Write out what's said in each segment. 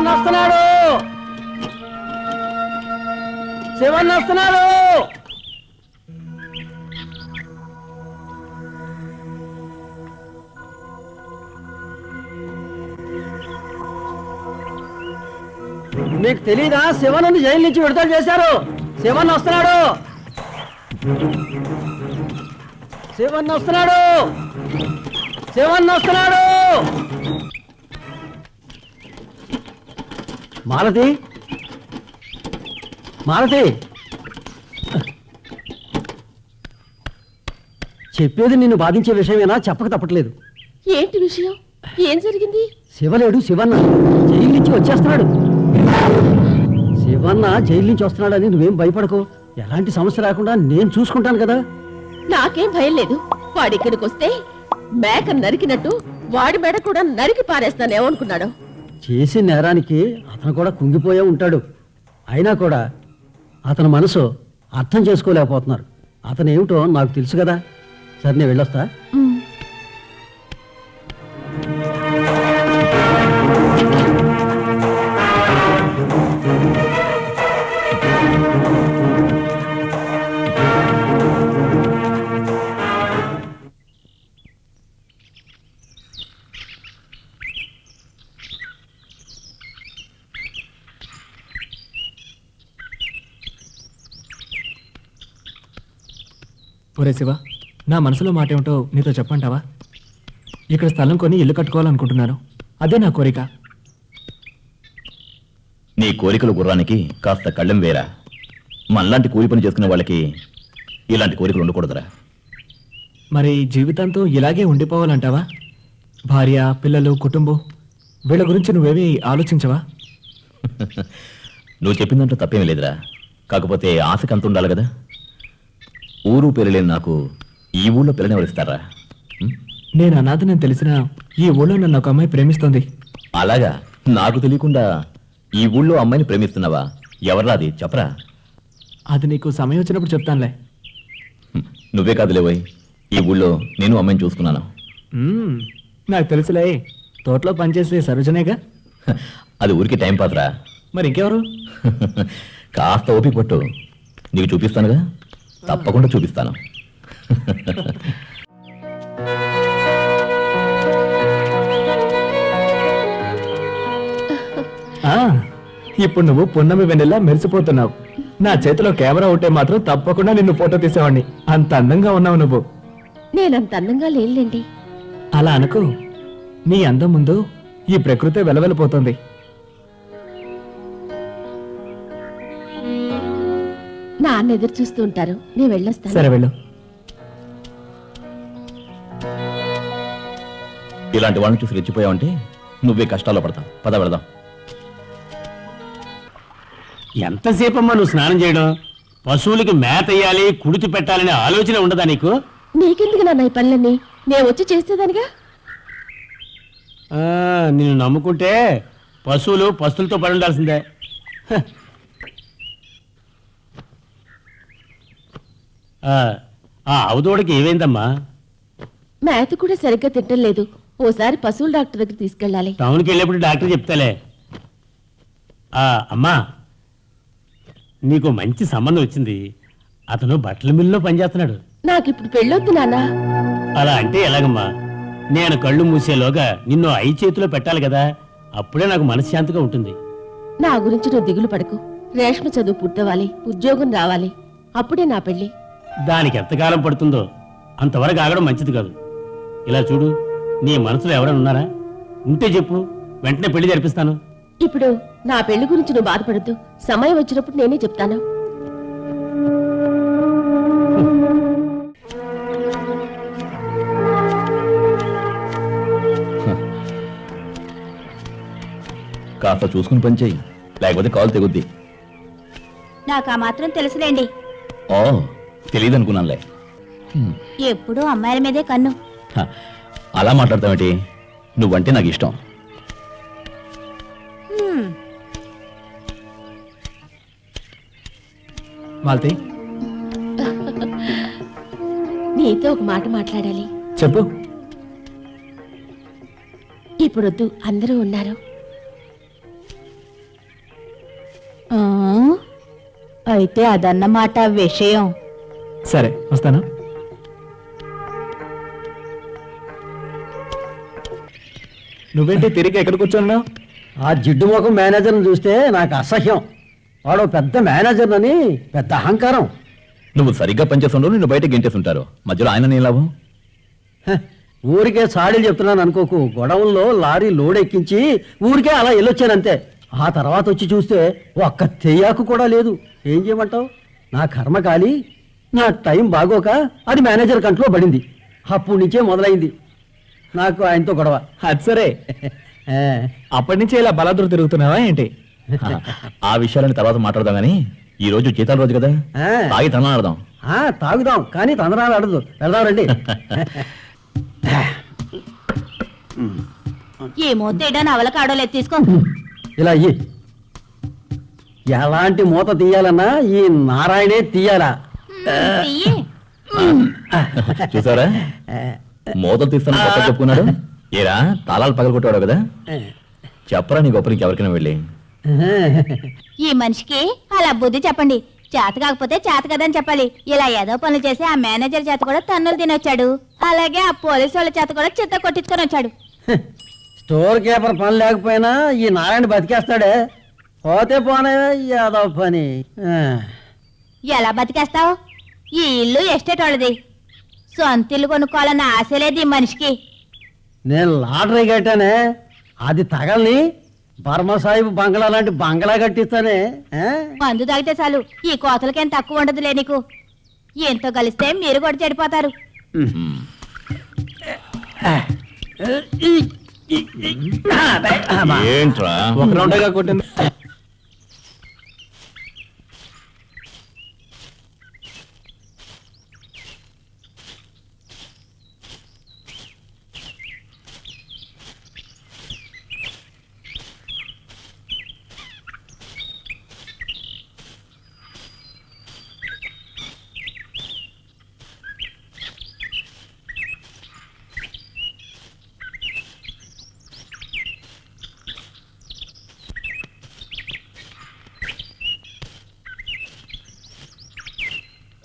శివన్ వస్తున్నాడు, శివన్ వస్తున్నాడు. మీకు తెలీదా? శివన్ జైలు నుంచి విడుదల చేశారు. శివన్ వస్తున్నాడు, శివన్ వస్తున్నాడు, శివన్ వస్తున్నాడు. మాలతి, మాలతి, చెప్పేది నిన్ను బాధించే విషయమేనా? చెప్పక తప్పట్లేదు. ఏంటి విషయం? ఏం జరిగింది? శివలేడు, శివన్న జైలు నుంచి వచ్చేస్తున్నాడు. శివన్న జైలు నుంచి వస్తున్నాడని నువ్వేం భయపడకు. ఎలాంటి సమస్య రాకుండా నేను చూసుకుంటాను కదా. నాకేం భయం లేదు. వాడిక్కడికి వస్తే మేక నరికినట్టు వాడి మెడ కూడా నరికి పారేస్తానేమనుకున్నాడు. చేసే నేరానికి అతను కూడా కుంగిపోయే ఉంటాడు. అయినా కూడా అతని మనసు అర్థం చేసుకోలేకపోతున్నారు. అతను ఏమిటో నాకు తెలుసు కదా. సరే నేను వెళ్ళొస్తా. ఒరే శివ, నా మనసులో మాట ఏమిటో నీతో చెప్పంటావా? ఇక్కడ స్థలం కొని ఇల్లు కట్టుకోవాలనుకుంటున్నాను. అదే నా కోరిక. నీ కోరికలు గుర్రానికి కాస్త కళ్ళెం వేరా. మనలాంటి కూలి పని చేసుకునే వాళ్ళకి ఇలాంటి కోరికలు ఉండకూడదురా. మరి జీవితాంతం ఇలాగే ఉండిపోవాలంటావా? భార్య, పిల్లలు, కుటుంబం వీళ్ళ గురించి నువ్వేమీ ఆలోచించవా? నువ్వు చెప్పిందంటే తప్పేమీ లేదురా. కాకపోతే ఆశకి అంత ఉండాలి కదా. ఊరు పేరు లేని నాకు ఈ ఊళ్ళో పిల్లని ఎవరిస్తారా? నేను అనాథనని తెలిసినా ఈ ఊళ్ళో నన్ను ఒక అమ్మాయి ప్రేమిస్తోంది. అలాగా? నాకు తెలియకుండా ఈ ఊళ్ళో అమ్మాయిని ప్రేమిస్తున్నావా? ఎవర్రా అది? చెప్పరా. అది నీకు సమయం వచ్చినప్పుడు చెప్తానులే. నువ్వే కాదులేవోయ్, ఈ ఊళ్ళో నేను అమ్మాయిని చూసుకున్నాను. నాకు తెలుసులే. తోటలో పనిచేసే సరోజనేగా. అది ఊరికి టైం పాస్ రా. మరి ఇంకెవరు? కాస్త ఓపిక పట్టు, నీకు చూపిస్తానుగా. తప్పకుండా చూపిస్తాను. ఇప్పుడు నువ్వు పున్నమి వెన్నెలా మెరిసిపోతున్నావు. నా చేతిలో కెమెరా ఉంటే మాత్రం తప్పకుండా నిన్ను ఫోటో తీసేవాడిని. అంత అందంగా ఉన్నావు నువ్వు. నేనంత అందంగా లేనులేండి. అలా అనుకో. నీ అందం ముందు ఈ ప్రకృతి వెలవెలిపోతుంది. నాన్న ఎదురు చూస్తూ ఉంటారు. నేను వెళ్ళొస్తాను. సరే వెళ్ళు. ఇలాంటి వాళ్ళని చూసి రెచ్చిపోయావంటే నువ్వే కష్టాల్లో పడతావు. పద వెళదాం. ఎంతసేపు అమ్మా నువ్వు స్నానం చేయడం? పశువులకి మేత వేయాలి, కుడితి పెట్టాలనే ఆలోచన ఉండదా నీకు? నీకెందుకు నాన్న ఈ పనులన్నీ? నేను వచ్చి చేసేదానిగా. నిన్ను నమ్ముకుంటే పశువులు పస్తులతో పడి ఉండాల్సిందే. అవదోడికి ఏమైందమ్మా? మేత కూడా సరిగ్గా తిట్టం లేదు. ఓసారి పశువుల డాక్టర్ దగ్గర తీసుకెళ్ళాలి. టౌన్కి వెళ్ళేప్పుడు డాక్టర్ చెప్తాలే. అమ్మా, నీకు మంచి సంబంధం వచ్చింది. అతను బట్టల మిల్లులో పనిచేస్తున్నాడు. నాకు ఇప్పుడు పెళ్ళొద్దు నాన్న. అలా అంటే ఎలాగమ్మా? నేను కళ్ళు మూసేలోగా నిన్ను ఐ చేతిలో పెట్టాలి కదా. అప్పుడే నాకు మనశ్శాంతిగా ఉంటుంది. నా గురించి నువ్వు దిగులు పడకు. రేష్మ చదువు పూర్తవ్వాలి, ఉద్యోగం రావాలి. అప్పుడే నా పెళ్లి. దానికి ఎంతకాలం పడుతుందో అంతవరకు ఆగడం మంచిది కాదు. ఇలా చూడు, నీ మనసులో ఎవరైనా ఉన్నారా? ఉంటే చెప్పు, వెంటనే పెళ్లి జరిపిస్తాను. ఇప్పుడు నా పెళ్లి గురించి నువ్వు బాధపడద్దు. సమయం వచ్చినప్పుడు నేనే చెప్తాను. కాస్త చూసుకుని పని చెయ్యి, లేకపోతే కాలు తెగుద్ది. నాకు ఆ మాత్రం తెలుసులేండి. ఓ, తెలియదు అనుకున్నానులే. ఎప్పుడూ అమ్మాయిల మీదే కన్ను. అలా మాట్లాడతావేంటి? నువ్వంటే నాకు ఇష్టం. మాలతి, నీతో ఒక మాట మాట్లాడాలి. చెప్పు. ఇప్పుడొద్దు, అందరూ ఉన్నారు. అయితే అదన్నమాట విషయం. సరే వస్తాను. నువ్వేంటి తిరిగి ఎక్కడ కూర్చున్నావు? ఆ జిడ్డు ముఖం మేనేజర్ని చూస్తే నాకు అసహ్యం. వాడు పెద్ద మేనేజర్ అని పెద్ద అహంకారం. నువ్వు సరిగ్గా పనిచేస్తుండవు, నిన్ను బయట గెంటేస్తుంటారు. మధ్యలో ఆయన నీ లాభం. హ, ఊరికే సాడీలు చెప్తున్నాను అనుకోకు. గొడవల్లో లారీ లోడ్ ఎక్కించి ఊరికే అలా వెళ్ళొచ్చానంతే. ఆ తర్వాత వచ్చి చూస్తే ఒక్క తెయ్యాకు కూడా లేదు. ఏం చేయమంటావు? నా కర్మ కాలి నా టైం బాగోక అది మేనేజర్ కంట్లో పడింది. అప్పటి నుంచే మొదలైంది నాకు ఆయనతో గొడవ. అది సరే, ఆ, అప్పటి నుంచి ఇలా బలాదురు తిరుగుతున్నావా ఏంటి? ఆ విషయాలని తర్వాత మాట్లాడదాం కానీ ఈ రోజు జీతాల రోజు కదా, ఆ. తాగి తనాడదాం. ఆ, తాగుదాం కానీ తొందరగా ఆడదు. వెళ్దాం రండి. ఈ మూతేయడా నవల కాడోలేదు, తీసుకో. ఇలా అయ్యి ఎలాంటి మూత తీయాలన్నా ఈ నారాయణే తీయాలా? చెయ్యి. చూసారా, మోతలు తీస్తాను గొప్ప చెప్పుకున్నాడు. ఏరా తాళాలు పగలగొట్టాడు కదా, చెప్పరా నీ గొప్పనికి ఎవరికైనా వెళ్ళి. ఈ మనిషికి అలా బుద్ధి చెప్పండి. చేత కాకపోతే చేత కదని చెప్పాలి. ఇలా ఏదో పనులు చేసి ఆ మేనేజర్ చేత కూడా తన్నులు తినొచ్చాడు. అలాగే ఆ పోలీసు వాళ్ళ చేత కూడా చిత్త కొట్టించుకొని వచ్చాడు. స్టోర్ కీపర్ పని లేకపోయినా ఈ నారాయణ బతికేస్తాడే. పోతే పోనే ఏదో పని. ఆ. ఎలా బతికేస్తావు? ఈ ఇల్లు ఎస్టేట్ వాళ్ళది. సొంత ఇల్లు కొనుక్కోవాలన్న ఆశ లేదు ఈ మనిషికి. నేను లాటరీ కట్టానే, అది తగలని బర్మ సాహిబ్ బంగ్లా లాంటి బంగ్లా కట్టిస్తానే. ఆ? మందు తాగితే చాలు ఈ కోతలకేం తక్కువ ఉండదులే నీకు. ఎంతో కలిస్తే మీరు కూడా చెడిపోతారు. ఏంట్రా ఒక రౌండేగా కొట్టింది.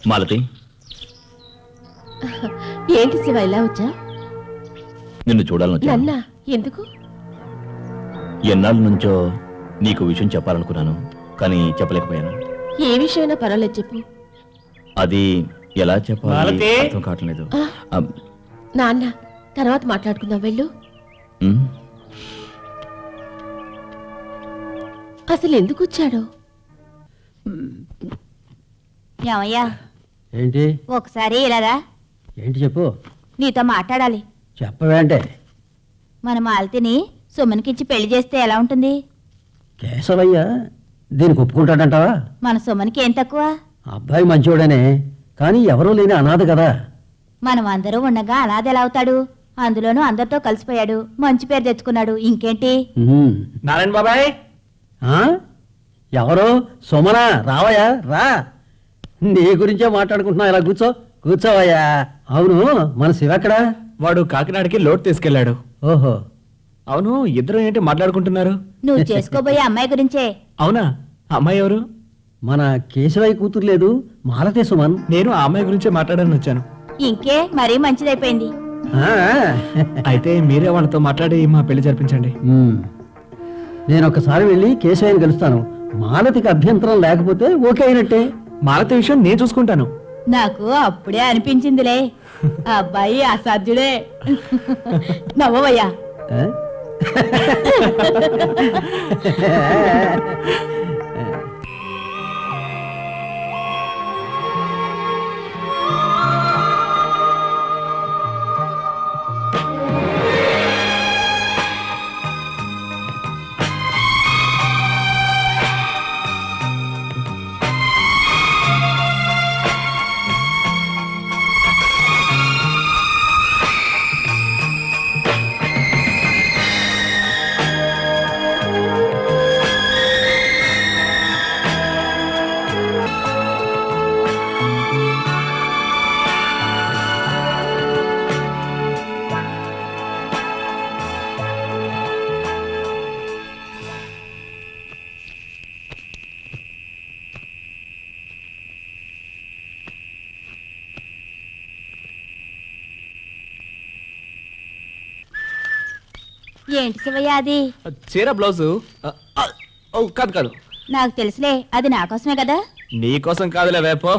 మాలతి, ఏంటి శివ ఇలా వచ్చా? నిన్ను చూడాలని వచ్చాను. నన్నా? ఎందుకు? ఎన్నాళ్ళ నుంచో నీకు విషయం చెప్పాలనుకున్నాను కానీ చెప్పలేకపోయాను. ఏ విషయమైనా పర్వాలేదు చెప్పు. అది ఎలా చెప్పాలి మాలతి? అర్థం కావట్లేదు. ఆ. నాన్న తర్వాత మాట్లాడుకుందాం వెళ్ళు. ఉమ్, అసలు ఎందుకు వచ్చాడు? ఏమయ్యా, ఏంటి ఒకసారి ఇలారా. ఏంటి చెప్పు. నీతో మాట్లాడాలి. చెప్పవేంటే? మన మాలతిని సుమన్కిచ్చి పెళ్లి చేస్తే ఎలా ఉంటుంది? కేశవయ్య దీనికి ఒప్పుకుంటాడంటావా? మన సుమన్కి ఏం తక్కువ? అబ్బాయి మంచోడనే, కానీ ఎవరూ లేని అనాథ కదా. మనం అందరూ ఉండగా అనాథ ఎలా అవుతాడు? అందులోనూ అందరితో కలిసిపోయాడు, మంచి పేరు తెచ్చుకున్నాడు. ఇంకేంటి? ఉమ్. నారాయణ బాబాయ్, ఆ? ఎవరు? సుమనా? రావయ్యా రా. నీ గురించే మాట్లాడుకుంటున్నా. ఇలా కూర్చో. కూర్చోవయ్యా. అవును, మన శివ ఎక్కడా? వాడు కాకినాడకి లోడ్ తీసుకెళ్లాడు. ఓహో. అవును, ఇద్దరు ఏంటి మాట్లాడుకుంటున్నారు? నువ్వు చేసుకోబోయే అమ్మాయి గురించే. అవునా? అమ్మాయి ఎవరు? మన కేశవయ్య కూతురు లేదు, మాలతే సుమన్. నేను ఆ అమ్మాయి గురించే మాట్లాడాలని వచ్చాను. ఇంకే మరీ మంచిదైపోయింది. ఆ. అయితే మీరే వాళ్ళతో మాట్లాడి మా పెళ్లి జరిపించండి. ఉమ్. నేను ఒకసారి వెళ్ళి కేశవయ్యని కలుస్తాను. మాలతికి అభ్యంతరం లేకపోతే ఓకే అయినట్టే. మాలతి విషయం నేను చూసుకుంటాను. నాకు అప్పుడే అనిపించిందిలే, అబ్బాయి అసాధ్యుడే. నవ్వవయ్యా. ఆ? ఏంటి శివయ్య అది? చీర బ్లౌజు కాదు కాదు, నాకు తెలుసులే, అది నా కోసమే కదా. నీ కోసం కాదులే వేపో.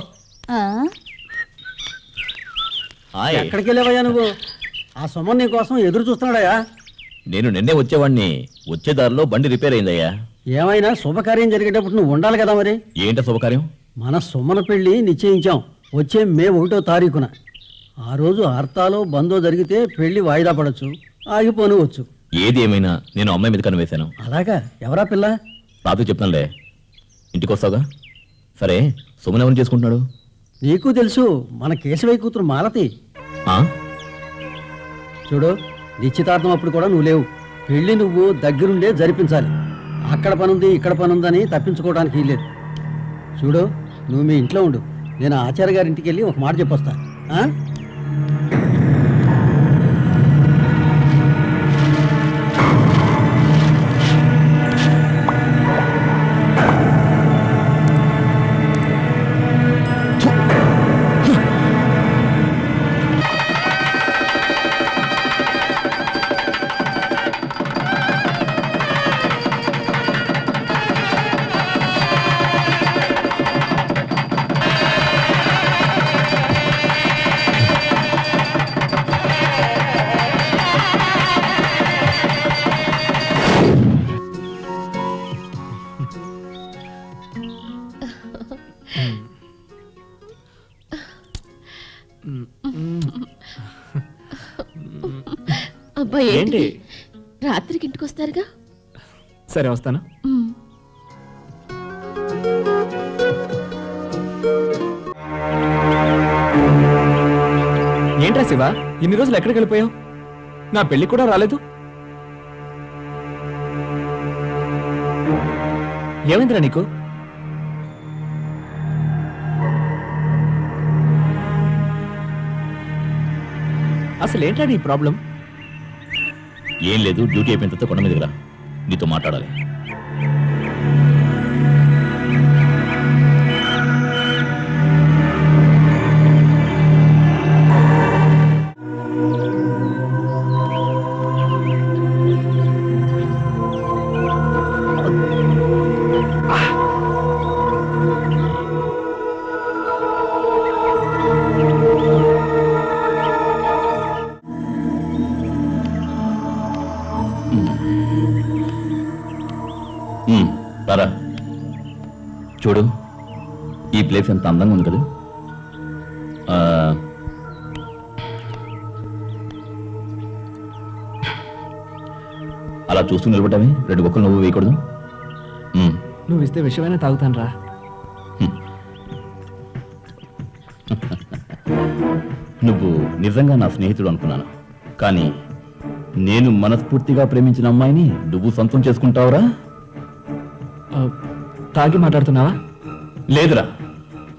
ఆ? హాయ్. ఎక్కడికి వెళ్ళావయ్యా నువ్వు? ఆ సుమన్ నీ కోసం ఎదురు చూస్తున్నాడయ్యా. నేను నిన్నే వచ్చేవాడిని. వచ్చే దారిలో బండి రిపేర్ అయిందయ్యా. ఏమైనా శుభకార్యం జరిగేటప్పుడు నువ్వు ఉండాలి కదా మరి. ఏంట శుభకార్యం? మన సుమన పెళ్లి నిశ్చయించాం వచ్చే మే 1వ తారీఖున. ఆ రోజు హర్తాలో బందో జరిగితే పెళ్లి వాయిదా పడవచ్చు, ఆగిపోనివచ్చు. ఏది ఏమైనా నేను అమ్మాయి మీద కనివేశాను. అలాగా? ఎవరా పిల్ల? రాత్రి చెప్తానులే. ఇంటికి వస్తావుగా? సరే, సుమన్ ఎవరిని చేసుకుంటున్నాడు? నీకు తెలుసు, మన కేశవయ్య కూతురు మాలతి. ఆ? చూడు, నిశ్చితార్థం అప్పుడు కూడా నువ్వు లేవు. పెళ్లి నువ్వు దగ్గరుండే జరిపించాలి. అక్కడ పనుంది ఇక్కడ పనుందని తప్పించుకోవడానికి వీల్లేదు. చూడు, నువ్వు మీ ఇంట్లో ఉండు, నేను ఆచార్య గారి ఇంటికి వెళ్ళి ఒక మాట చెప్పొస్తా. ఆ? అబ్బా ఏంటి? రాత్రికి ఇంటికి వస్తారుగా. సరే వస్తాను. ఏంట్రా శివ, ఇన్ని రోజులు ఎక్కడికి వెళ్ళిపోయావు? నా పెళ్లి కూడా రాలేదు. ఏమైందిరా నీకు? అసలు ఏంటా నీ ప్రాబ్లం? ఏం లేదు, డ్యూటీ అయిపోయిన తర్వాత కొండ మీదకి రా, నీతో మాట్లాడాలి. రారా, చూడు, ఈ ప్లేస్ ఎంత అందంగా ఉంది కదా. అలా చూస్తూ నిలబడ్డామే, 2 బొక్కలు నువ్వు వేయకూడదు. నువ్వు ఇస్తే విషయమైనా తాగుతాను రా. నువ్వు నిజంగా నా స్నేహితుడు అనుకున్నాను, కానీ నేను మనస్ఫూర్తిగా ప్రేమించిన అమ్మాయిని నువ్వు సొంతం చేసుకుంటావురా? తాగి మాట్లాడుతున్నావా? లేదురా,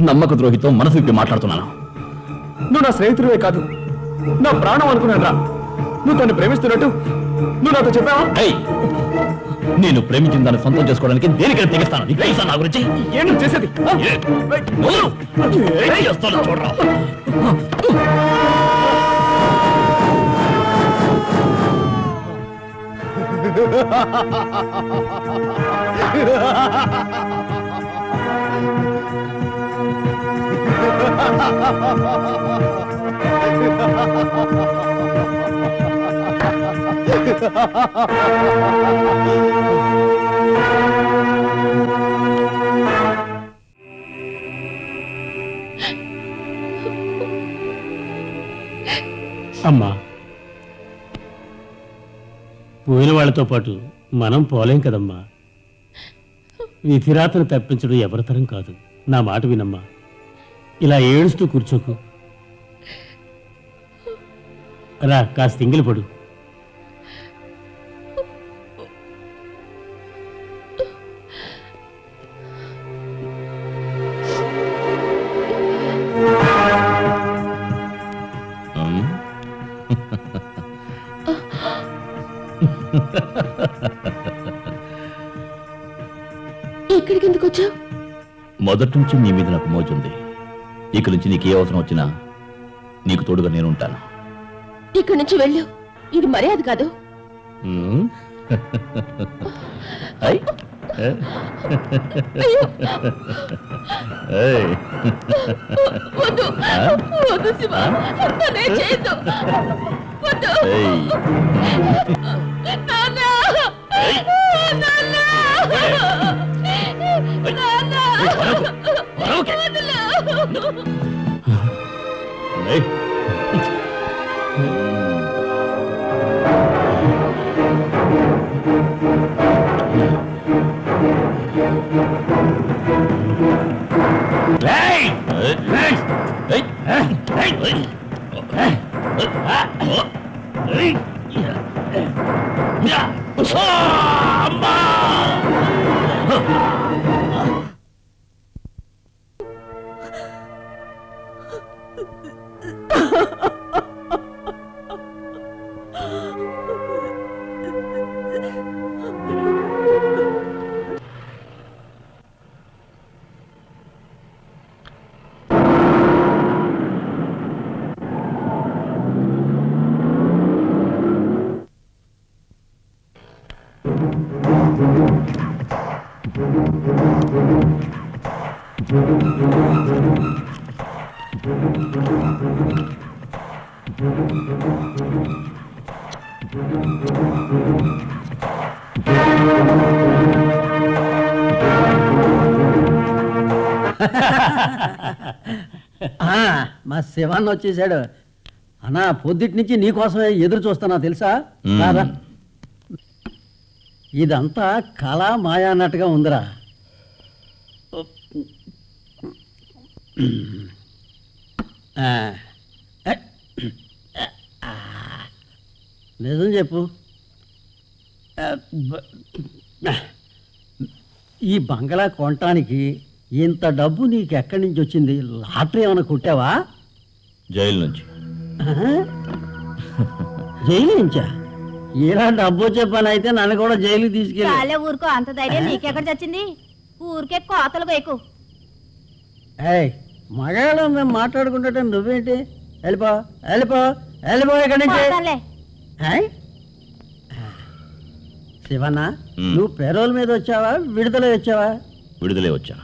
నమ్మక ద్రోహితో మనసు విప్పి మాట్లాడుతున్నాను. నువ్వు నా స్నేహితుడివే కాదు, నా ప్రాణం అనుకున్నాను రా. నువ్వు తను ప్రేమిస్తున్నట్టు నువ్వు నాతో చెప్పావా? నేను ప్రేమించిన దాన్ని సొంతం చేసుకోవడానికి దేనికైనా తెగిస్తాను. నీకు తెలుసా నా గురించి? ఏం నువ్వు చేసేది? చూడరా. అమ్మా, పోయిన వాళ్ళతో పాటు మనం పోలేం కదమ్మా. విధిరాతను తప్పించడం ఎవరితరం కాదు. నా మాట వినమ్మా, ఇలా ఏడుస్తూ కూర్చోకు. రా, కాస్త ఎంగిలి పడు. ఇక్కడికి ఎందుకు వచ్చావు? మొదటి నుంచి నీ మీద నాకు మోజుంది. ఇక నుంచి నీకు ఏ అవసరం వచ్చినా నీకు తోడుగా నేను ఉంటాను. ఇక్కడి నుంచి వెళ్ళు, ఇది మర్యాద కాదు. ఉమ్. ఐ. ఏయ్. వద్దు వద్దు శివ నన్నే చేయొద్దు వద్దు ఏయ్. నాన్న నాన్న నాన్న మరొకే. వదలు. ఏయ్. ఏయ్. ఏయ్. ఏయ్. ఏయ్. ఏయ్. యా. అమ్మా. మా శివాన్న వచ్చేసాడు అన్నా. పొద్దుటి నుంచి నీకోసమే ఎదురు చూస్తున్నా తెలుసా? మ్మ్. రారా. ఇదంతా కళ మాయా అన్నట్టుగా ఉందిరా. నిజం చెప్పు. ఈ బంగళా కొనటానికి ఇంత డబ్బు నీకు ఎక్కడి నుంచి వచ్చింది? లాటరీ ఏమైనా కొట్టావా? జైలు నుంచి. జైలు నుంచా? ఇలా డబ్బు వచ్చే పని అయితే నన్ను కూడా జైలుకి తీసుకెళ్ళి. చాలే ఊరుకో, అంత ధైర్యం నీకెక్కడ చచ్చింది? ఊరికే కోతలు వేయకు. ఏయ్, మగాళ్ళం మేము మాట్లాడుకుంటే నువ్వేంటి? వెళ్ళిపో వెళ్ళిపో వెళ్ళిపో ఇక్కడి నుంచి. పోతానులే. ఏయ్? శివన్న, మ్. నువ్వు పెరోల్ మీద వచ్చావా విడుదల వచ్చావా? విడుదలే వచ్చా.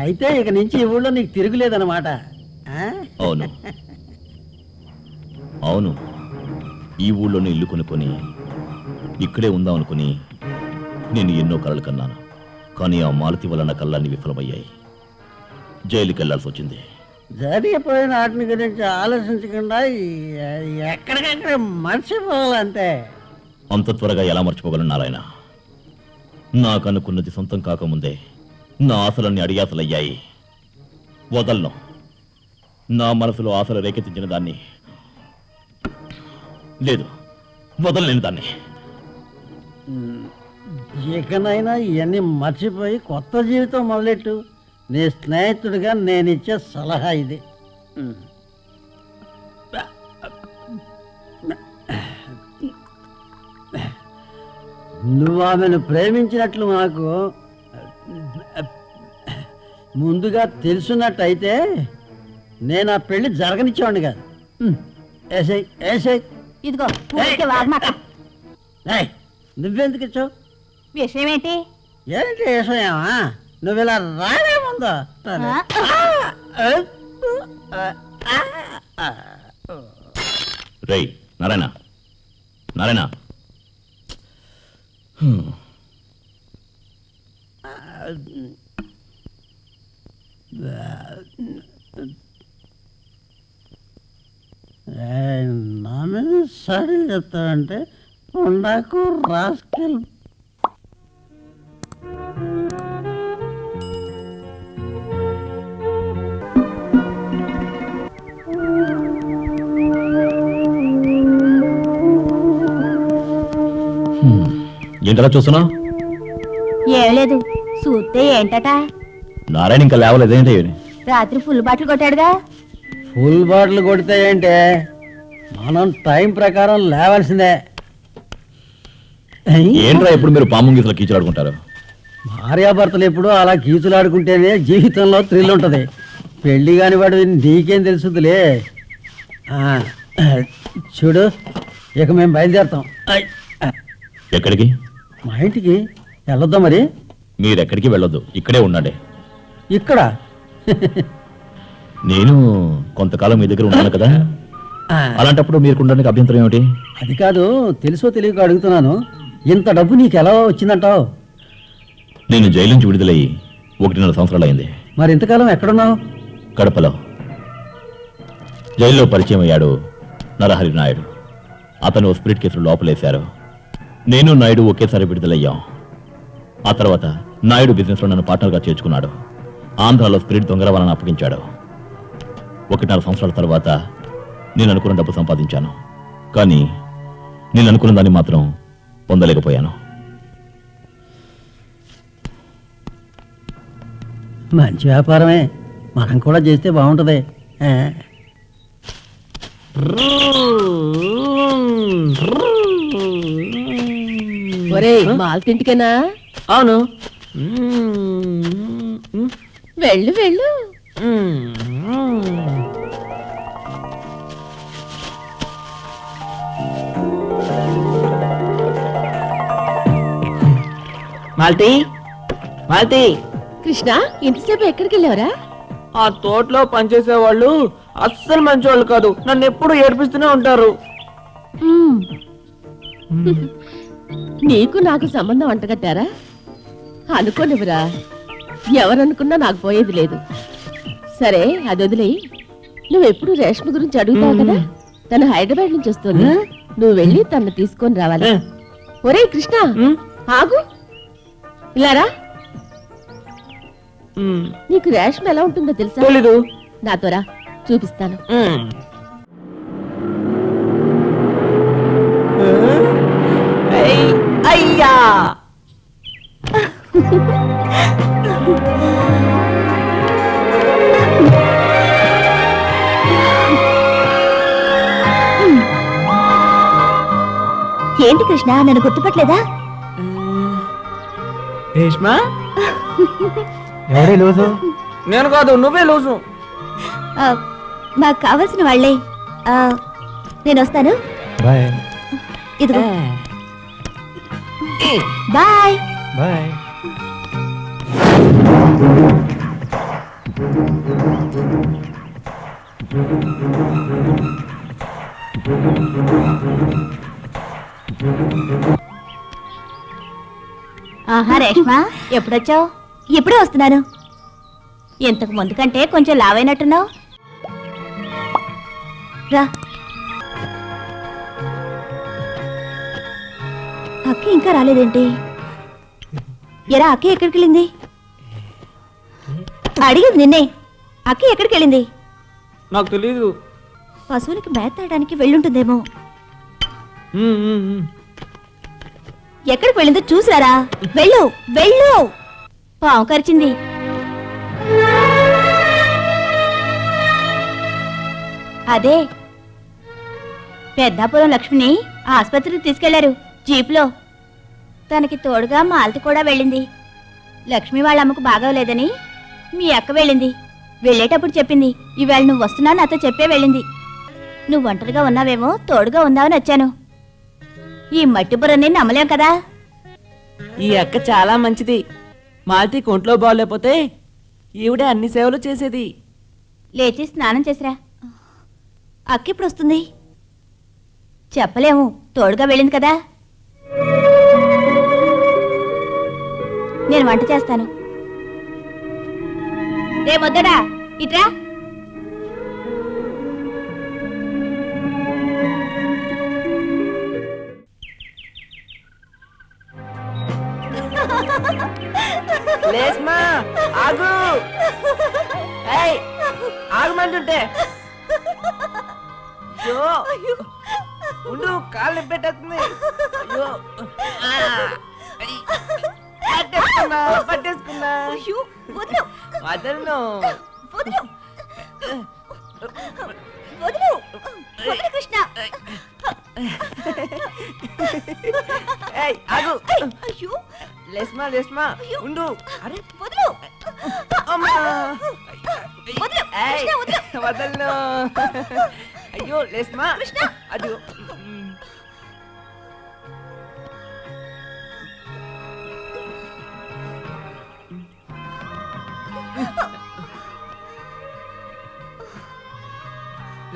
అయితే ఇక నుంచి ఈ ఊళ్ళో నీకు తిరుగులేదన్నమాట. ఆ? అవును అవును, ఈ ఊళ్ళోనే ఇల్లు కొనుక్కొని ఇక్కడే ఉందాం అనుకుని నేను ఎన్నో కలలు కన్నాను. కానీ ఆ మాలతి వల్ల నా కళ్ళన్నీ విఫలమయ్యాయి. జైలుకి వెళ్లాల్సి వచ్చింది. జరిగిపోయిన వాటిని గురించి ఆలోచించకుండా ఎక్కడికక్కడ మర్చిపోవాలంతే. అంత త్వరగా ఎలా మర్చిపోగలను నారాయణ? నాకు అనుకున్నది సొంతం కాకముందే నా ఆశలన్నీ అడియాసలయ్యాయి. వదలను. నా మనసులో ఆశలు రేకెత్తించిన దాన్ని లేదు, వదలలేని దాన్ని. ఇకనైనా ఇవన్నీ మర్చిపోయి కొత్త జీవితం మొదలెట్టు. నీ స్నేహితుడిగా నేనిచ్చే సలహా ఇది. నువ్వు ఆమెను ప్రేమించినట్లు నాకు ముందుగా తెలుసున్నట్టయితే నేను ఆ పెళ్లి జరగనిచ్చేవాడిని కాదు. ఏసై ఏసై. ఇదిగో ఊరికే వాగమాక. నువ్వెందుకు ఇచ్చావు? విషయం ఏంటి? ఏంటి విషయమా? నువ్వు ఇలా రాలేముందో. రేయ్ నారాయణ, నారాయణ. నా మీద సరే చెప్తావంటే ఉండాకు రాసుకెళ్ళి. ఏంటలా చూస్తున్నావు? ఏం లేదు, చూస్తే ఏంటట? నారాయణ ఇంకా లేవలేదేంటి? రాత్రి ఫుల్ బాటిల్ కొట్టాడుగా. ఫుల్ బాటిల్ కొడితే ఏంటే, మనం టైం ప్రకారం లేవాల్సిందే. ఏంట్రా ఎప్పుడు మీరు పాము గీతలో కీచులాడుకుంటారు? భార్యాభర్తలు ఎప్పుడు అలా కీచులాడుకుంటేనే జీవితంలో థ్రిల్ ఉంటది. పెళ్లి కాని వాడు నీకేం తెలుసుదిలే. చూడు, ఇక మేము బయలుదేరుతాం ఐ, ఎక్కడికి? మా ఇంటికి వెళ్ళొద్దాం మరి. మీరెక్కడికి వెళ్ళొద్దు, ఇక్కడే ఉండండి. ఇక్కడ నేను కొంతకాలం మీ దగ్గర ఉన్నాను కదా, అలాంటప్పుడు మీరు ఉండడానికి అభ్యంతరం ఏమిటి? అది కాదు, తెలుసో తెలియక అడుగుతున్నాను. ఇంత డబ్బు నీకు ఎలా వచ్చిందంటావు? నేను జైలు నుంచి విడుదలయ్యి 1.5 సంవత్సరాలు అయింది. మరి ఇంతకాలం ఎక్కడున్నావు? కడపలో. జైల్లో పరిచయం అయ్యాడు నరహరి నాయుడు. అతను స్పిరిట్ కేసులు లోపలేశారు. నేను నాయుడు ఒకేసారి విడుదలయ్యాం. ఆ తర్వాత నాయుడు బిజినెస్ లో నన్ను పార్ట్నర్గా చేర్చుకున్నాడు. ఆంధ్రాలో స్పిరిట్ దొంగ రవాణాను అప్పగించాడు. 1.5 సంవత్సరాల తర్వాత నేను అనుకున్న డబ్బు సంపాదించాను. కానీ నేను అనుకున్న దాన్ని మాత్రం పొందలేకపోయాను. మంచి వ్యాపారమే, మనం కూడా చేస్తే బాగుంటది. ఆ. ఒరే మాల్తింటికేనా? అవును. వెళ్ళు వెళ్ళు. మాల్తీ, మాల్తీ, కృష్ణ, ఇంతసేపు ఎక్కడికి వెళ్ళావరా? ఆ తోటలో పనిచేసే వాళ్ళు అస్సలు మంచి వాళ్ళు కాదు. నన్ను ఎప్పుడు ఏడిపిస్తూనే ఉంటారు. నీకు నాకు సంబంధం అంటగట్టారా? అనుకోనివరా, ఎవరనుకున్నా నాకు పోయేది లేదు. సరే అది వదిలే, నువ్వెప్పుడు రేష్మ గురించి అడుగుతావు కదా, తను హైదరాబాద్ నుంచి వస్తుంది. నువ్వు వెళ్ళి తను తీసుకొని రావాలి. ఒరే కృష్ణ, ఆగు, ఇలారా. నీకు రేష్మ ఎలా ఉంటుందో తెలుసా? తెలీదు. నాతో రా, చూపిస్తాను. అయ్యా, ఏంటి కృష్ణ, నన్ను గుర్తుపట్టలేదా? రేష్మా, ఎవడే లూజు? నేను కాదు, నువ్వే లూజు. నాకు కావాల్సిన వాళ్ళే. నేను వస్తాను. బాయ్. ఇదిగో. Bye bye. ఆహా రేష్మా, ఎప్పుడొచ్చావు? ఇప్పుడే వస్తున్నాను. ఇంతకు ముందు కంటే కొంచెం లావైనట్టున్నావు. రా. అక్క ఇంకా రాలేదేంటి? ఎరా, అక్క ఎక్కడికి వెళ్ళింది? అడిగేది నిన్నే. అక్క ఎక్కడికి వెళ్ళింది? నాకు తెలీదు. పశువులకి మేత తాగడానికి వెళ్ళుంటుందేమో. ఎక్కడికి వెళ్ళిందో చూసారా? వెళ్ళు వెళ్ళు. పాము కరిచింది. అదే పెద్దాపురం లక్ష్మిని ఆసుపత్రికి తీసుకెళ్లారు జీపులో. తనకి తోడుగా మాలతి కూడా వెళ్ళింది. లక్ష్మి వాళ్ళ అమ్మకు బాగోలేదని మీ అక్క వెళ్ళింది. వెళ్ళేటప్పుడు చెప్పింది, ఈవేళ నువ్వు వస్తున్నా నాతో చెప్పే వెళ్ళింది. నువ్వు ఒంటరిగా ఉన్నావేమో, తోడుగా ఉందామని వచ్చాను. ఈ మట్టి బుర్రని నమ్మలేం కదా. ఈ అక్క చాలా మంచిది. మాలతీకి ఒంట్లో బాగోలేకపోతే ఈవిడే అన్ని సేవలు చేసేది. లేచి స్నానం చేసిరా. అక్క ఇప్పుడు వస్తుంది. చెప్పలేము, తోడుగా వెళ్ళింది కదా. నేను వంట చేస్తాను. రే మొద్దడా, ఇట్రా. లేస్మా, ఆగు. ఏయ్, ఆగమంటుంటే. అయ్యో, ఉండు, కాళ్ళు పెట్టేస్తుంది. అయ్యో, పట్టేసుకున్నా, పట్టేసుకున్నా. వదలను. కృష్ణ, ఏయ్, ఆగు. లేస్మా, లేస్మా, ఉండు. అరే, అమ్మా. ఏయ్, వదలను. అయ్యో, లేస్మా. అది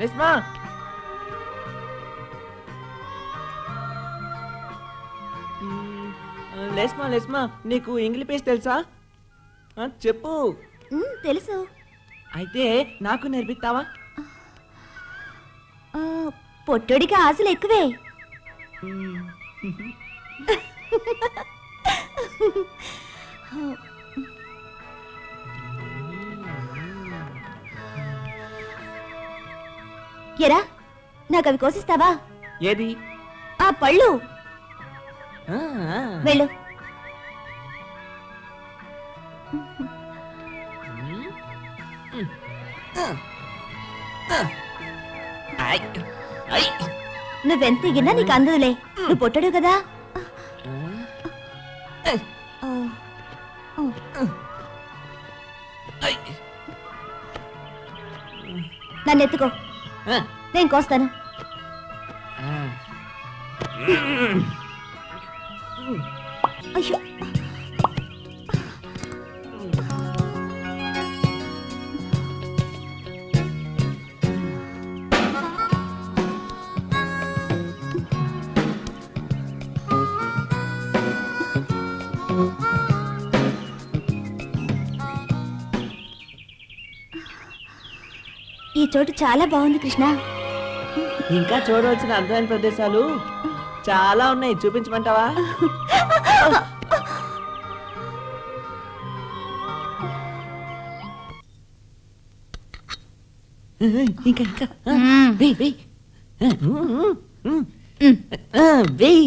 లేస్మా లేస్మా లేస్మా నీకు ఇంగ్లీష్ పేజ్ తెలుసా చెప్పు తెలుసు. అయితే నాకు నేర్పిస్తావా పొట్టోడికి ఆశలు ఎక్కువే. ఎరా నాకు అవి కోసిస్తావా? ఏది ఆ పళ్ళు. వెళ్ళు. నువ్వెంత ఎగినా నీకు అందదులే, నువ్వు పొట్టడు కదా. నన్ను ఎత్తుకో, నేను కోస్తాను. అయ్యో ఈ చోటు చాలా బాగుంది కృష్ణ. ఇంకా చూడవలసిన అందమైన ప్రదేశాలు చాలా ఉన్నాయి, చూపించమంటావా? ఇంకా ఇంకా వెయ్ వెయ్ వెయ్.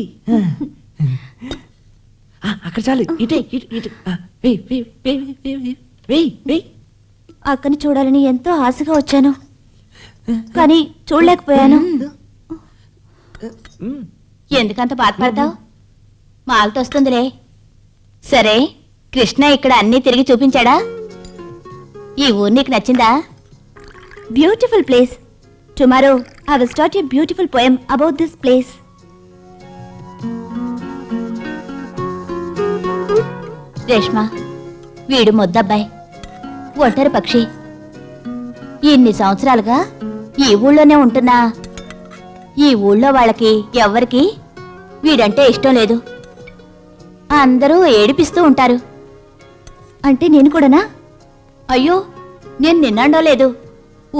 అక్కడ చాలు, ఇటే ఇటు ఇటు వెయ్ వెయ్ వెయ్ వెయ్ వెయ్ వెయ్. అక్కని చూడాలని ఎంతో ఆశగా వచ్చాను, కానీ చూడలేకపోయాను. ఎందుకంత బాధపడతావు? మాలతో వస్తుందిలే. సరే, కృష్ణ ఇక్కడ అన్ని తిరిగి చూపించాడా? ఈ ఊరు నీకు నచ్చిందా? Beautiful place. Tomorrow I will start a beautiful poem about this place. Reshma, వీడు మొద్దబ్బాయి, ఒంటరి పక్షి. ఇన్ని సంవత్సరాలుగా ఈ ఊళ్ళోనే ఉంటున్నా ఈ ఊళ్ళో వాళ్ళకి ఎవ్వరికి వీడంటే ఇష్టం లేదు. అందరూ ఏడిపిస్తూ ఉంటారు. అంటే నేను కూడానా? అయ్యో, నేను నిన్నండో లేదు,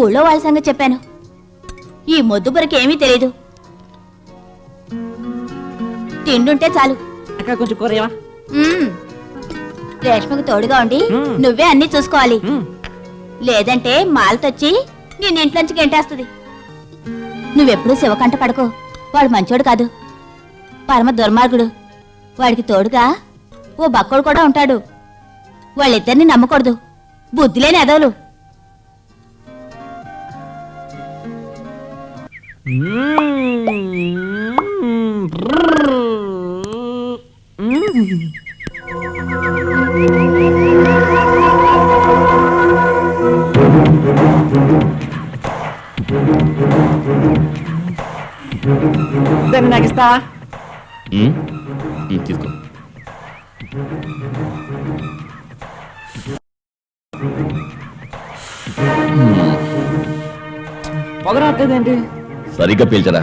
ఊళ్ళో వాళ్ళ సంగతి చెప్పాను. ఈ మొద్దుబరికి ఏమీ తెలీదు. తిండుంటే చాలు. అక్కడ కొంచెం కూరయవా? రేష్మకు తోడుగా ఉండి నువ్వే అన్ని చూసుకోవాలి. లేదంటే మాలతొచ్చి నేను ఇంట్లోంచి గెంటేస్తుంది. నువ్వెప్పుడూ శివకంట పడకో, వాడు మంచోడు కాదు, పరమ దుర్మార్గుడు. వాడికి తోడుగా ఓ బక్కోడు కూడా ఉంటాడు. వాళ్ళిద్దరిని నమ్మకూడదు, బుద్ధి లేని ఎదవలు. దాన్ని నాకు ఇస్తావా? తీసుకో. పొగరాట్లేదేంటి? సరిగ్గా పీల్చరా.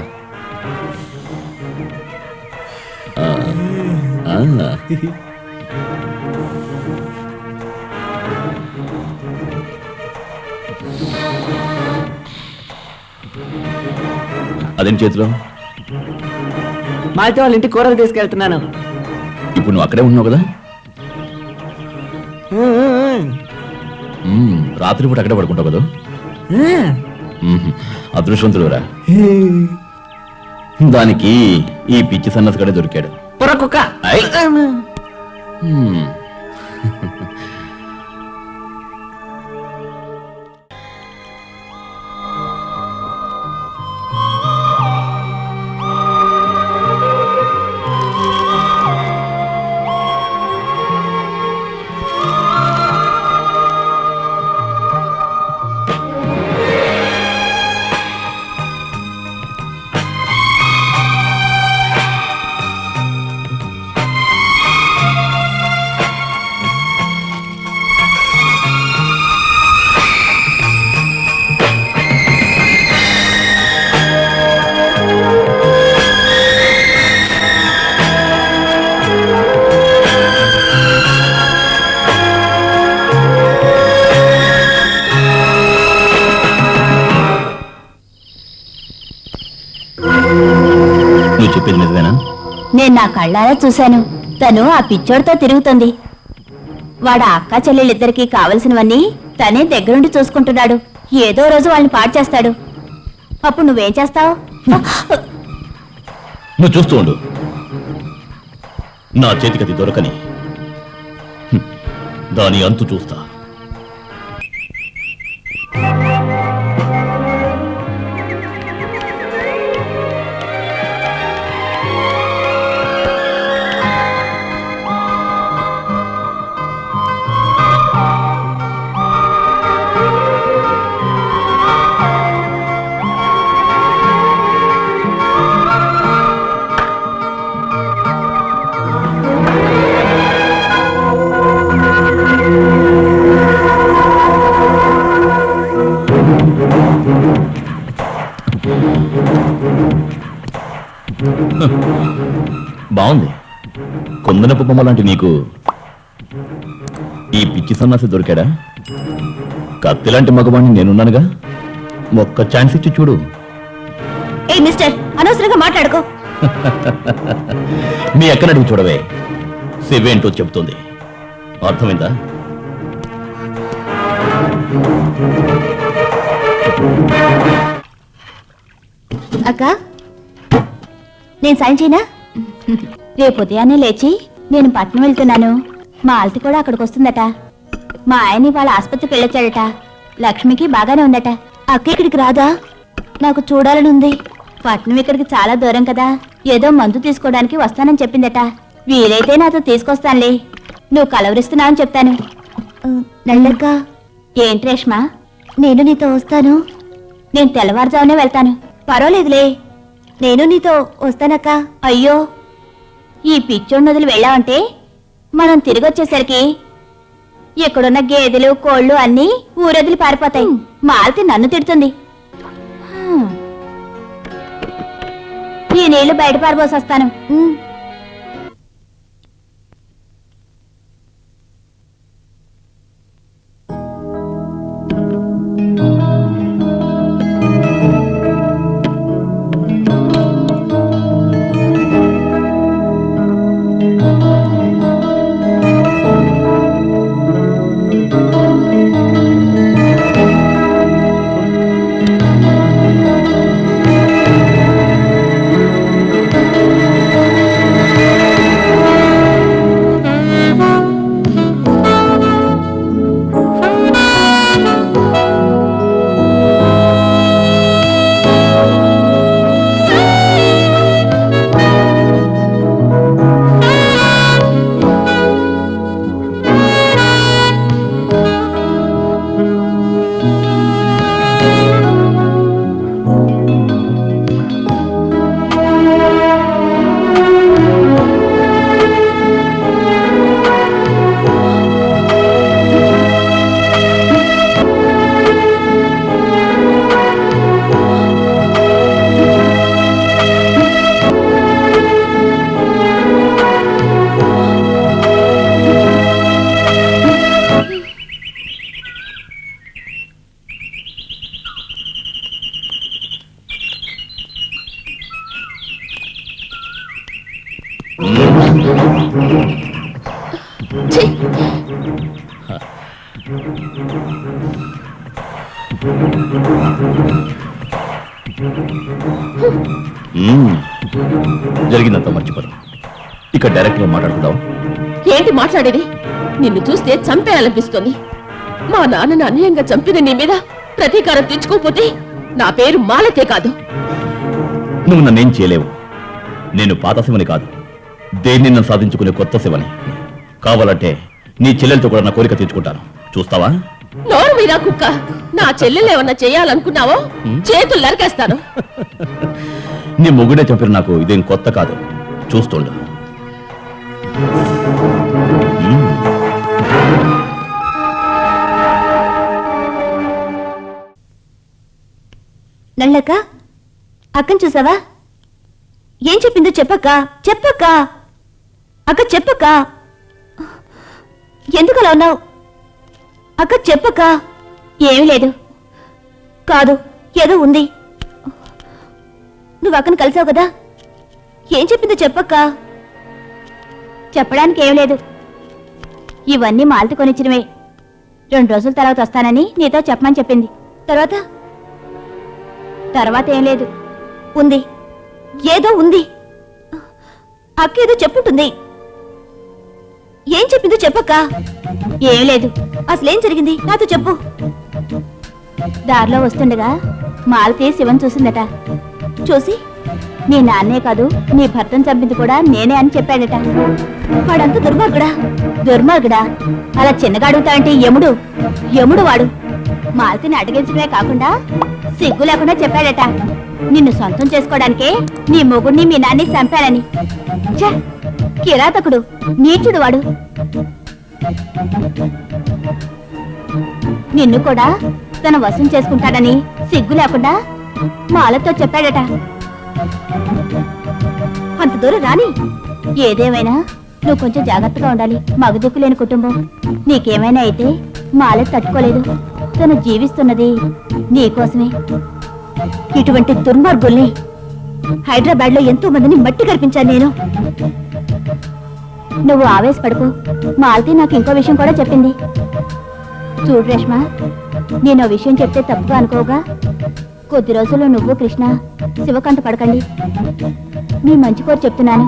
అదేం చేతిలో? మాతో వాళ్ళ ఇంటికి కూరలు తీసుకెళ్తున్నాను. ఇప్పుడు నువ్వు అక్కడే ఉన్నావు కదా? రాత్రిపూట అక్కడే పడుకుంటావు కదా? అదృష్టవంతుడురా. దానికి ఈ పిచ్చి సన్నస్ కడే దొరికాడు. పొరకుక్క. చెప్పేది నిజమేనా? నేను నా కళ్ళారా చూశాను. తను ఆ పిచ్చోడితో తిరుగుతుంది. వాడు ఆ అక్క చెల్లెళ్ళిద్దరికీ కావలసినవన్నీ తనే దగ్గరుండి చూసుకుంటున్నాడు. ఏదో రోజు వాళ్ళని పాడు చేస్తాడు. అప్పుడు నువ్వేం చేస్తావు? నువ్వు చూస్తూ ఉండు. నా చేతికది దొరకని దాని అంతు చూస్తా. బాగుంది. కొందనపు బొమ్మ లాంటి నీకు ఈ పిచ్చి సన్నాసి దొరికాడా? కత్తి లాంటి మగవాణ్ణి నేనున్నానుగా, ఒక్క ఛాన్స్ ఇచ్చి చూడు. ఏ మిస్టర్, అనవసరంగా మాట్లాడుకో. మీ ఎక్కడడుగు చూడవే, శివేంటో చెప్తుంది. అర్థమైందా? అక్క, నేను సాయం చేయనా? రేపు ఉదయాన్నే లేచి నేను పట్నం వెళ్తున్నాను. మా ఆల్తి కూడా అక్కడికి వస్తుందట. మా ఆయన వాళ్ళ ఆసుపత్రికి వెళ్ళొచ్చాడట. లక్ష్మికి బాగానే ఉందట. అక్క ఇక్కడికి రాదా? నాకు చూడాలని ఉంది. పట్నం ఇక్కడికి చాలా దూరం కదా. ఏదో మందు తీసుకోవడానికి వస్తానని చెప్పిందట. వీలైతే నాతో తీసుకొస్తానులే. నువ్వు కలవరిస్తున్నావు అని చెప్తాను. నల్లక్క, ఏంటి రేష్మా? నేను నీతో వస్తాను. నేను తెల్లవారుజామునే వెళ్తాను. పర్వాలేదులే, నేను నీతో వస్తానక్క. అయ్యో, ఈ పిచ్చోడిని వదిలి వెళ్ళావంటే మనం తిరిగి వచ్చేసరికి ఇక్కడున్న గేదెలు కోళ్ళు అన్నీ ఊరొదిలి పారిపోతాయి. మాలతి నన్ను తిడుతుంది. ఈ నీళ్లు బయట పారిపోసొస్తాను. జరిగిందంతా మర్చిపోదాం. ఇక డైరెక్ట్ గా మాట్లాడుకుందాం. ఏంటి మాట్లాడేది? నిన్ను చూస్తే చంపేయాలనిపిస్తోంది. మా నాన్నని అన్యాయంగా చంపిన నీ మీద ప్రతీకారం తెచ్చుకోకపోతే నా పేరు మాలతే కాదు. నువ్వు నన్నేం చేయలేవు. నేను పాత శివని కాదు, దేన్ని సాధించుకునే కొత్త శివని. కావాలంటే నీ చెల్లెలతో కూడా నా కోరిక తీర్చుకుంటాను. చూస్తావా? నోరు మీరా కుక్క. నా చెల్లెలు ఏమన్నా చేయాలనుకున్నావో చేతులు నరికేస్తాను. నీ మొగుడే చంపిన నాకు ఇదేం కొత్త కాదు. చూస్తుండు. నల్లక్క, అక్కని చూసావా? ఏం చెప్పిందో చెప్పక్క. చెప్పక్క, అక్క చెప్పక్క. ఎందుకు అలా ఉన్నావు? అక్క చెప్పక్క. ఏమీ లేదు. కాదు, ఏదో ఉంది. నువ్వు అక్కను కలిసావు కదా, ఏం చెప్పిందో చెప్పక్క. చెప్పడానికి ఏం లేదు, ఇవన్నీ మాలతి కొనిచ్చినవే. 2 రోజుల తర్వాత వస్తానని నీతో చెప్పమని చెప్పింది. తర్వాత ఏం లేదు. ఉంది, ఏదో ఉంది. అక్క ఏదో చెప్పుంటుంది. ఏం చెప్పిందో చెప్పక్క. ఏం లేదు, అసలేం జరిగింది నాతో చెప్పు. దారిలో వస్తుండగా మాలతి శివన్ చూసిందట. చూసి నీ నాన్నే కాదు, నీ భర్తను చంపింది కూడా నేనే అని చెప్పాడట. వాడంతా దుర్మార్గుడా. అలా చిన్నగా అడుగుతా అంటే యముడు వాడు. మాలతిని అడిగించడమే కాకుండా సిగ్గు లేకుండా చెప్పాడట, నిన్ను సొంతం చేసుకోవడానికే నీ మొగుడిని మీ నాన్ని చంపానని. ఛ! కిరాతకుడు, నీచుడు వాడు. నిన్ను కూడా తన వశం చేసుకుంటాడని సిగ్గు లేకుండా మాలతో చెప్పాడట. అంత దూరం రాని. ఏదేమైనా నువ్వు కొంచెం జాగ్రత్తగా ఉండాలి. మగదిక్కు లేని కుటుంబం. నీకేమైనా అయితే మాల తట్టుకోలేదు. తను జీవిస్తున్నది నీకోసమే. ఇటువంటి దుర్మార్గుల్ని హైదరాబాద్ లో ఎంతో మందిని మట్టి కల్పించాను నేను. నువ్వు ఆవేశపడుకో. మాలతి నాకు ఇంకో విషయం కూడా చెప్పింది. చూడు రేష్మ, నేను విషయం చెప్తే తప్పుగా అనుకోగా. కొద్ది రోజులు నువ్వు కృష్ణ శివకంట పడకండి. నీ మంచి కోరి చెప్తున్నాను.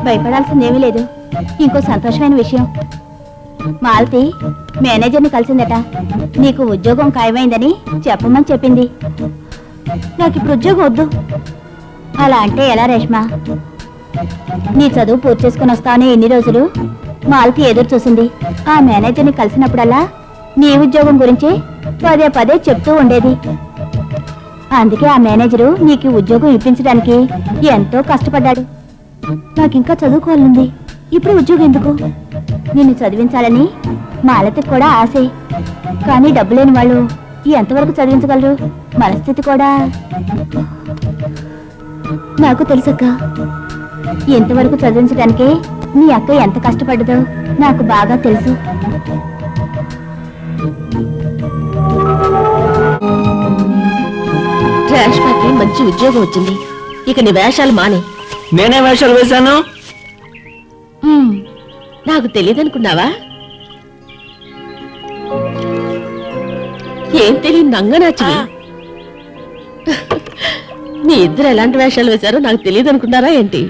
భయపడాల్సిందేమీ లేదు. ఇంకో సంతోషమైన విషయం, మాలతి మేనేజర్ని కలిసిందట. నీకు ఉద్యోగం ఖాయమైందని చెప్పమని చెప్పింది. నాకు ఇప్పుడు ఉద్యోగం వద్దు. అలా అంటే ఎలా రేష్మ? నీ చదువు పూర్తి చేసుకుని వస్తానే ఎన్ని రోజులు మాలతి ఎదురు చూసింది. ఆ మేనేజర్ని కలిసినప్పుడల్లా నీ ఉద్యోగం గురించి పదే చెప్తూ ఉండేది. అందుకే ఆ మేనేజరు నీకు ఉద్యోగం ఇప్పించడానికి ఎంతో కష్టపడ్డాడు. నాకింకా చదువుకోవాలంది. ఇప్పుడు ఉద్యోగం ఎందుకు? నిన్ను చదివించాలని మాలతికి కూడా ఆశే. కానీ డబ్బు లేని వాళ్ళు ఎంతవరకు చదివించగలరు? మనస్థితి కూడా నాకు తెలుసక్క. ఎంతవరకు చదివించడానికే నీ అక్క ఎంత కష్టపడ్డదో నాకు బాగా తెలుసు. రేష్మకి మంచి ఉద్యోగం వచ్చింది. ఇక నీ వేషాలు మానే. నేనే వేషాలు వేశాను. నాకు తెలియదనుకున్నావా? ఏం తెలియదు నంగనాచి. మీ ఇద్దరు ఎలాంటి వేషాలు వేశారో నాకు తెలియదు అనుకున్నారా ఏంటి?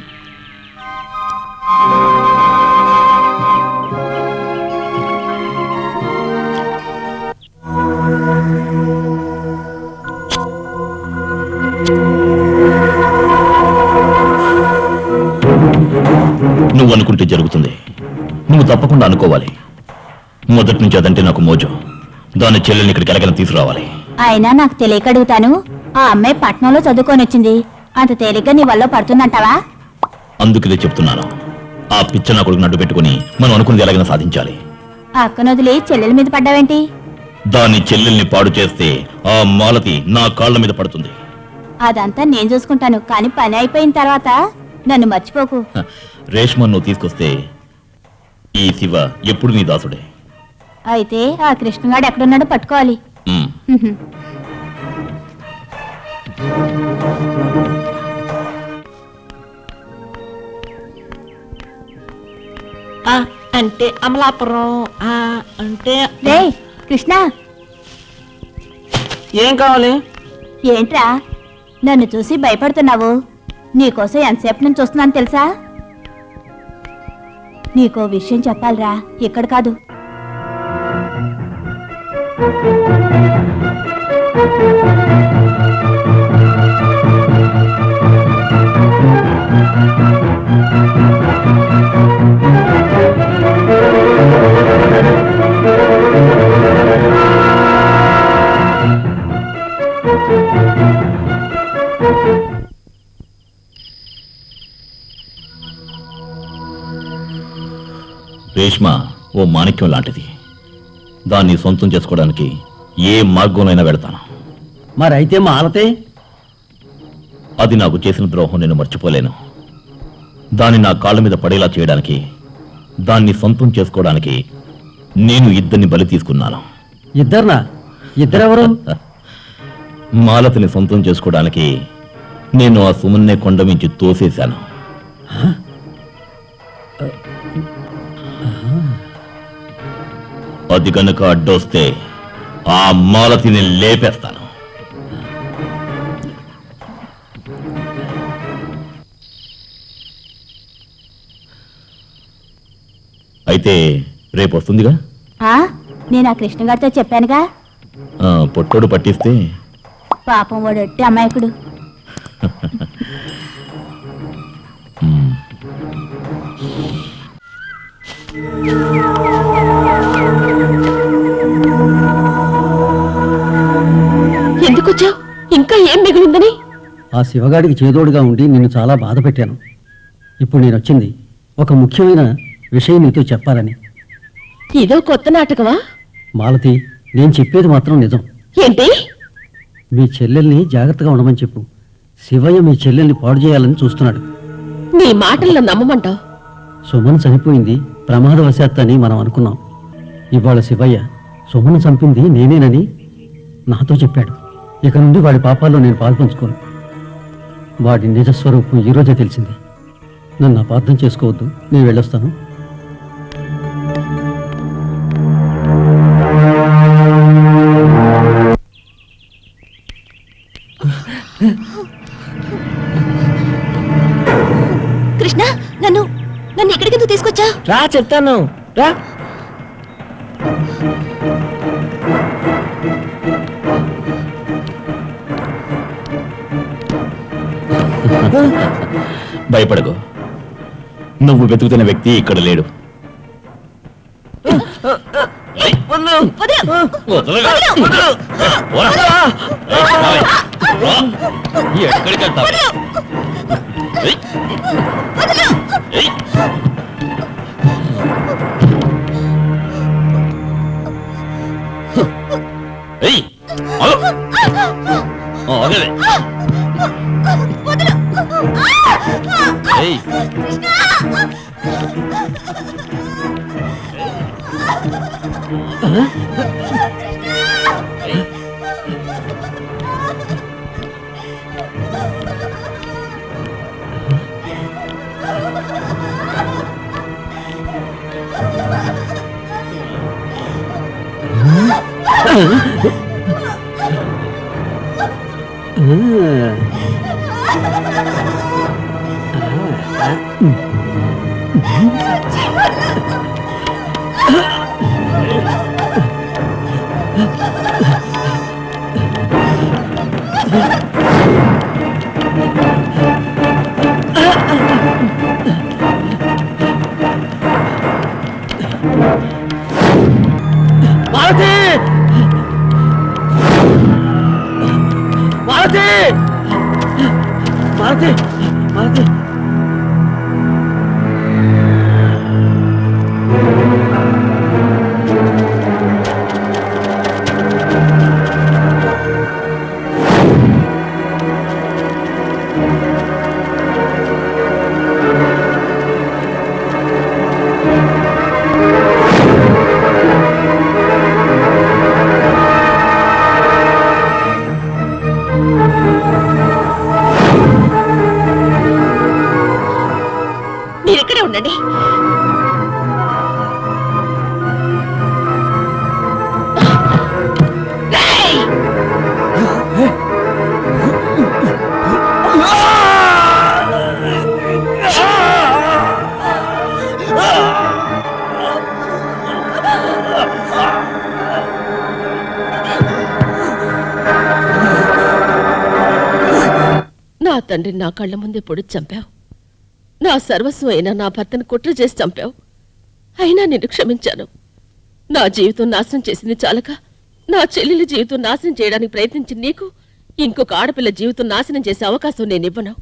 నువ్వు అనుకుంటే జరుగుతుంది. నువ్వు తప్పకుండా అనుకోవాలి. మొదటి నుంచి అదంటే నాకు మోజు. దాని చెల్లెల్ని ఇక్కడికి ఎలాగైనా తీసుకురావాలి. అయినా నాకు తెలియక అడుగుతాను. ఆ అమ్మాయి పట్నంలో చదువుకొని వచ్చింది. అంత తేలిగ్గా నీ వల్ల పడుతుందంటావా? అందుకే చెప్తున్నాను. ఆ పిచ్చ నా కొడుకు నడ్డు పెట్టుకుని మనం అనుకున్నది ఎలాగైనా సాధించాలి. ఆ అక్కను వదిలి చెల్లెల మీద పడ్డావేంటి? దాని చెల్లెల్ని పాడు చేస్తే ఆ మాలతి నా కాళ్ళ మీద పడుతుంది. అదంతా నేను చూసుకుంటాను. కానీ పని అయిపోయిన తర్వాత నన్ను మర్చిపోకు. రేష్మను నువ్వు తీసుకొస్తే ఈ శివ ఎప్పుడు నీ దాసుడే. అయితే ఆ కృష్ణగాడు ఎక్కడున్నాడో పట్టుకోవాలి. ఉమ్. అంటే అమలాపురం. అంటే రే కృష్ణ, ఏం కావాలి? ఏంట్రా నన్ను చూసి భయపడుతున్నావు? నీకోసం ఎంతసేపు నుంచి చూస్తున్నాను తెలుసా? నీకో విషయం చెప్పాలిరా, ఇక్కడ కాదు. రేష్మ ఓ మాణిక్యం లాంటిది. దాన్ని సొంతం చేసుకోవడానికి ఏ మార్గంలోనైనా వెళతాను. మరైతే మాలతే? అది నాకు చేసిన ద్రోహం నేను మర్చిపోలేను. దాన్ని నా కాళ్ళ మీద పడేలా చేయడానికి, దాన్ని సొంతం చేసుకోవడానికి నేను ఇద్దరిని బలి తీసుకున్నాను. ఇద్దరునా? ఇద్దరెవరు? మాలతిని సొంతం చేసుకోవడానికి నేను ఆ సుమన్నే కొండ మించి తోసేశాను. అది కనుక అడ్డొస్తే ఆ మాలతిని లేపేస్తాను. అయితే రేపు వస్తుందిగా. నేను ఆ కృష్ణగారితో చెప్పానుగా. పొట్టోడు పట్టిస్తే పాపం వాడు ఒట్టి అమాయకుడు. ఎందుకు వచ్చావు? ఇంకా ఏం మిగిలిందని? ఆ శివగాడికి చేదోడుగా ఉండి నిన్ను చాలా బాధ పెట్టాను. ఇప్పుడు నేను వచ్చింది ఒక ముఖ్యమైన విషయం నీతో చెప్పాలని. ఇదో కొత్త నాటకమా? మాలతి, నేను చెప్పేది మాత్రం నిజం. ఏంటి? మీ చెల్లెల్ని జాగ్రత్తగా ఉండమని చెప్పు. శివయ్య మీ చెల్లెల్ని పాడు చేయాలని చూస్తున్నాడు. నీ మాటల్లో నమ్మమంటావు? సుమన్ చనిపోయింది ప్రమాదవశాత్తు అని మనం అనుకున్నాం. ఇవాళ శివయ్య సుమన్ చంపింది నేనేనని నాతో చెప్పాడు. ఇక నుండి వాడి పాపాల్లో నేను పాల్పంచుకోను. వాడి నిజస్వరూపం ఈరోజే తెలిసింది. నన్ను అపార్థం చేసుకోవద్దు. నేను వెళ్ళొస్తాను. కృష్ణ, నన్ను ఎక్కడికి నువ్వు తీసుకొచ్చా? రా చెప్తాను, రా. భయపడకు, నువ్వు వెతుకుతున్న వ్యక్తి ఇక్కడ లేడు. ఎక్కడికి వెళ్తావు? మాలతి! మాలతి! మాలతి! మాలతి! మీరెక్కడే ఉండండి. నా తండ్రిని నా కళ్ళ ముందే పొడిచి చంపావు. నా సర్వస్వం అయినా నా భర్తను కుట్ర చేసి చంపావు. అయినా నిన్ను క్షమించాను. నా జీవితం నాశనం చేసింది చాలక నా చెల్లెలి జీవితం నాశనం చేయడానికి ప్రయత్నించిన నీకు ఇంకొక ఆడపిల్ల జీవితం నాశనం చేసే అవకాశం నేను ఇవ్వను.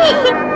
ఆ